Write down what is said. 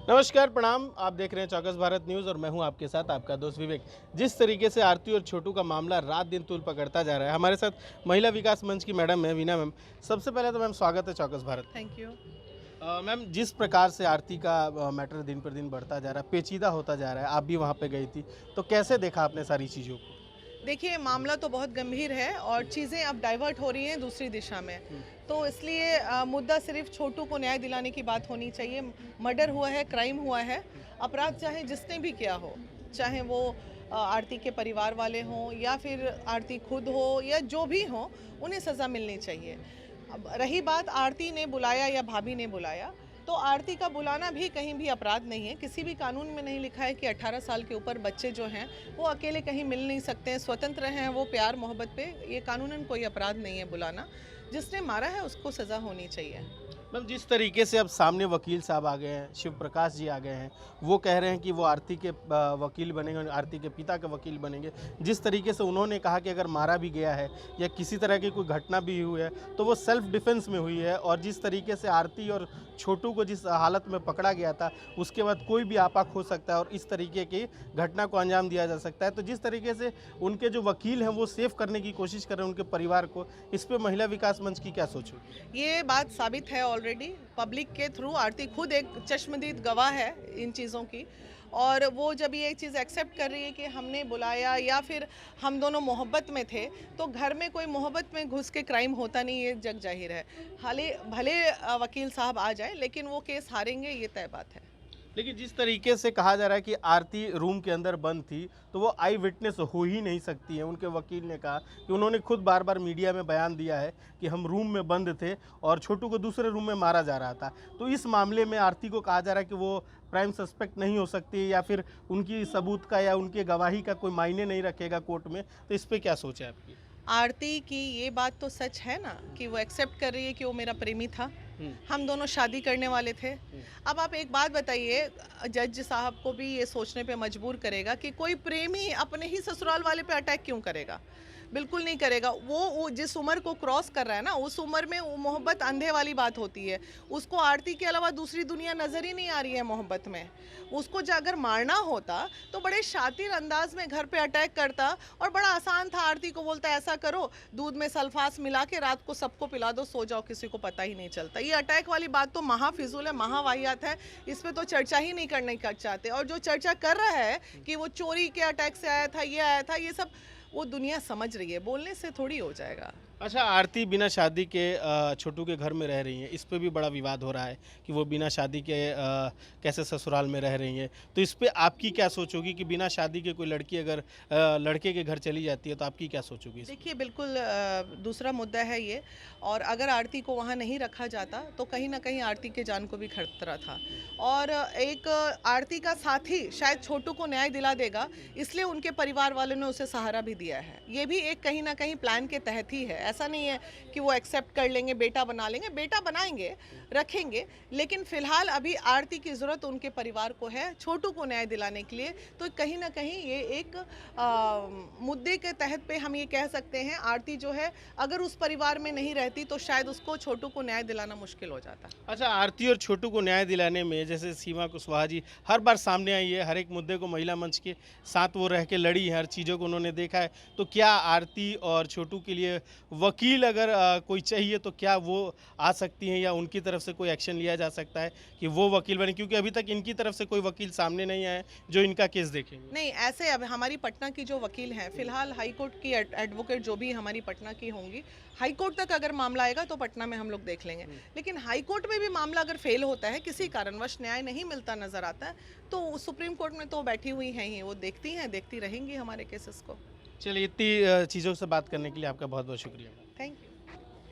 नमस्कार, प्रणाम। आप देख रहे हैं चौकस भारत न्यूज़ और मैं हूं आपके साथ आपका दोस्त विवेक। जिस तरीके से आरती और छोटू का मामला रात दिन तूल पकड़ता जा रहा है, हमारे साथ महिला विकास मंच की मैडम है वीना मैम। सबसे पहले तो मैम स्वागत है चौकस भारत। Thank you. मैम, जिस प्रकार से आरती का मैटर दिन पर दिन बढ़ता जा रहा है, पेचीदा होता जा रहा है, आप भी वहाँ पे गई थी, तो कैसे देखा आपने सारी चीज़ों को? देखिए, मामला तो बहुत गंभीर है और चीज़ें अब डाइवर्ट हो रही हैं दूसरी दिशा में। तो इसलिए मुद्दा सिर्फ छोटू को न्याय दिलाने की बात होनी चाहिए। मर्डर हुआ है, क्राइम हुआ है, अपराध चाहे जिसने भी किया हो, चाहे वो आरती के परिवार वाले हों या फिर आरती खुद हो या जो भी हो, उन्हें सज़ा मिलनी चाहिए। अब रही बात आरती ने बुलाया या भाभी ने बुलाया, तो आरती का बुलाना भी कहीं भी अपराध नहीं है। किसी भी कानून में नहीं लिखा है कि 18 साल के ऊपर बच्चे जो हैं वो अकेले कहीं मिल नहीं सकते हैं, स्वतंत्र हैं वो प्यार मोहब्बत पे। ये कानूनन कोई अपराध नहीं है बुलाना। जिसने मारा है उसको सज़ा होनी चाहिए। मैम, जिस तरीके से अब सामने वकील साहब आ गए हैं, शिव प्रकाश जी आ गए हैं, वो कह रहे हैं कि वो आरती के वकील बनेंगे, आरती के पिता के वकील बनेंगे। जिस तरीके से उन्होंने कहा कि अगर मारा भी गया है या किसी तरह की कोई घटना भी हुई है तो वो सेल्फ डिफेंस में हुई है, और जिस तरीके से आरती और छोटू को जिस हालत में पकड़ा गया था उसके बाद कोई भी आपा खो सकता है और इस तरीके की घटना को अंजाम दिया जा सकता है। तो जिस तरीके से उनके जो वकील हैं वो सेफ करने की कोशिश कर रहे हैं उनके परिवार को, इस पर महिला विकास मंच की क्या सोचो? ये बात साबित है ऑलरेडी पब्लिक के थ्रू। आरती खुद एक चश्मदीद गवाह है इन चीज़ों की, और वो जब ये चीज़ एक्सेप्ट कर रही है कि हमने बुलाया या फिर हम दोनों मोहब्बत में थे, तो घर में कोई मोहब्बत में घुस के क्राइम होता नहीं, ये जग जाहिर है। हाले भले वकील साहब आ जाए, लेकिन वो केस हारेंगे, ये तय बात है। लेकिन जिस तरीके से कहा जा रहा है कि आरती रूम के अंदर बंद थी, तो वो आई विटनेस हो ही नहीं सकती है। उनके वकील ने कहा कि उन्होंने खुद बार बार मीडिया में बयान दिया है कि हम रूम में बंद थे और छोटू को दूसरे रूम में मारा जा रहा था। तो इस मामले में आरती को कहा जा रहा है कि वो प्राइम सस्पेक्ट नहीं हो सकती, या फिर उनकी सबूत का या उनकी गवाही का कोई मायने नहीं रखेगा कोर्ट में। तो इस पर क्या सोच है आपकी? आरती की ये बात तो सच है ना कि वो एक्सेप्ट कर रही है कि वो मेरा प्रेमी था, हम दोनों शादी करने वाले थे। अब आप एक बात बताइए, जज साहब को भी ये सोचने पे मजबूर करेगा कि कोई प्रेमी अपने ही ससुराल वाले पे अटैक क्यों करेगा। बिल्कुल नहीं करेगा। वो जिस उम्र को क्रॉस कर रहा है ना, उस उम्र में वो मोहब्बत अंधे वाली बात होती है। उसको आरती के अलावा दूसरी दुनिया नज़र ही नहीं आ रही है मोहब्बत में। उसको अगर मारना होता तो बड़े शातिर अंदाज में घर पे अटैक करता, और बड़ा आसान था। आरती को बोलता ऐसा करो, दूध में सल्फास मिला के रात को सबको पिला दो, सो जाओ, किसी को पता ही नहीं चलता। ये अटैक वाली बात तो महाफिजूल है, महावाहियात है। इस पे तो चर्चा ही नहीं करने का चाहते। और जो चर्चा कर रहा है कि वो चोरी के अटैक से आया था, ये आया था, ये सब वो दुनिया समझ रही है, बोलने से थोड़ी हो जाएगा। अच्छा, आरती बिना शादी के छोटू के घर में रह रही हैं, इस पे भी बड़ा विवाद हो रहा है कि वो बिना शादी के कैसे ससुराल में रह रही हैं। तो इस पे आपकी क्या सोच होगी कि बिना शादी के कोई लड़की अगर लड़के के घर चली जाती है तो आपकी क्या सोच होगी? देखिए, बिल्कुल दूसरा मुद्दा है ये। और अगर आरती को वहाँ नहीं रखा जाता तो कहीं ना कहीं आरती के जान को भी खतरा था। और एक आरती का साथी शायद छोटू को न्याय दिला देगा, इसलिए उनके परिवार वालों ने उसे सहारा भी दिया है। ये भी एक कहीं ना कहीं प्लान के तहत ही है। ऐसा नहीं है कि वो एक्सेप्ट कर लेंगे, बेटा बना लेंगे। बेटा बनाएंगे, रखेंगे, लेकिन फिलहाल अभी आरती की ज़रूरत उनके परिवार को है छोटू को न्याय दिलाने के लिए। तो कहीं ना कहीं ये एक मुद्दे के तहत पे हम ये कह सकते हैं, आरती जो है अगर उस परिवार में नहीं रहती तो शायद उसको छोटू को न्याय दिलाना मुश्किल हो जाता। अच्छा, आरती और छोटू को न्याय दिलाने में जैसे सीमा कुशवाहा जी हर बार सामने आई है, हर एक मुद्दे को महिला मंच के साथ वो रह के लड़ी है, हर चीज़ों को उन्होंने देखा है। तो क्या आरती और छोटू के लिए वकील अगर कोई चाहिए तो क्या वो आ सकती हैं, या उनकी तरफ से कोई एक्शन लिया जा सकता है कि वो वकील बने? क्योंकि अभी तक इनकी तरफ से कोई वकील सामने नहीं आए जो इनका केस देखेंगे। नहीं, ऐसे अब हमारी पटना की जो वकील हैं, फिलहाल हाई कोर्ट की एडवोकेट जो भी हमारी पटना की होंगी, हाई कोर्ट तक अगर मामला आएगा तो पटना में हम लोग देख लेंगे। लेकिन हाई कोर्ट में भी मामला अगर फेल होता है, किसी कारणवश न्याय नहीं मिलता नजर आता है, तो सुप्रीम कोर्ट में तो बैठी हुई हैं ही, वो देखती हैं, देखती रहेंगी हमारे केसेस को। चलिए, इतनी चीज़ों से बात करने के लिए आपका बहुत बहुत शुक्रिया। Thank you.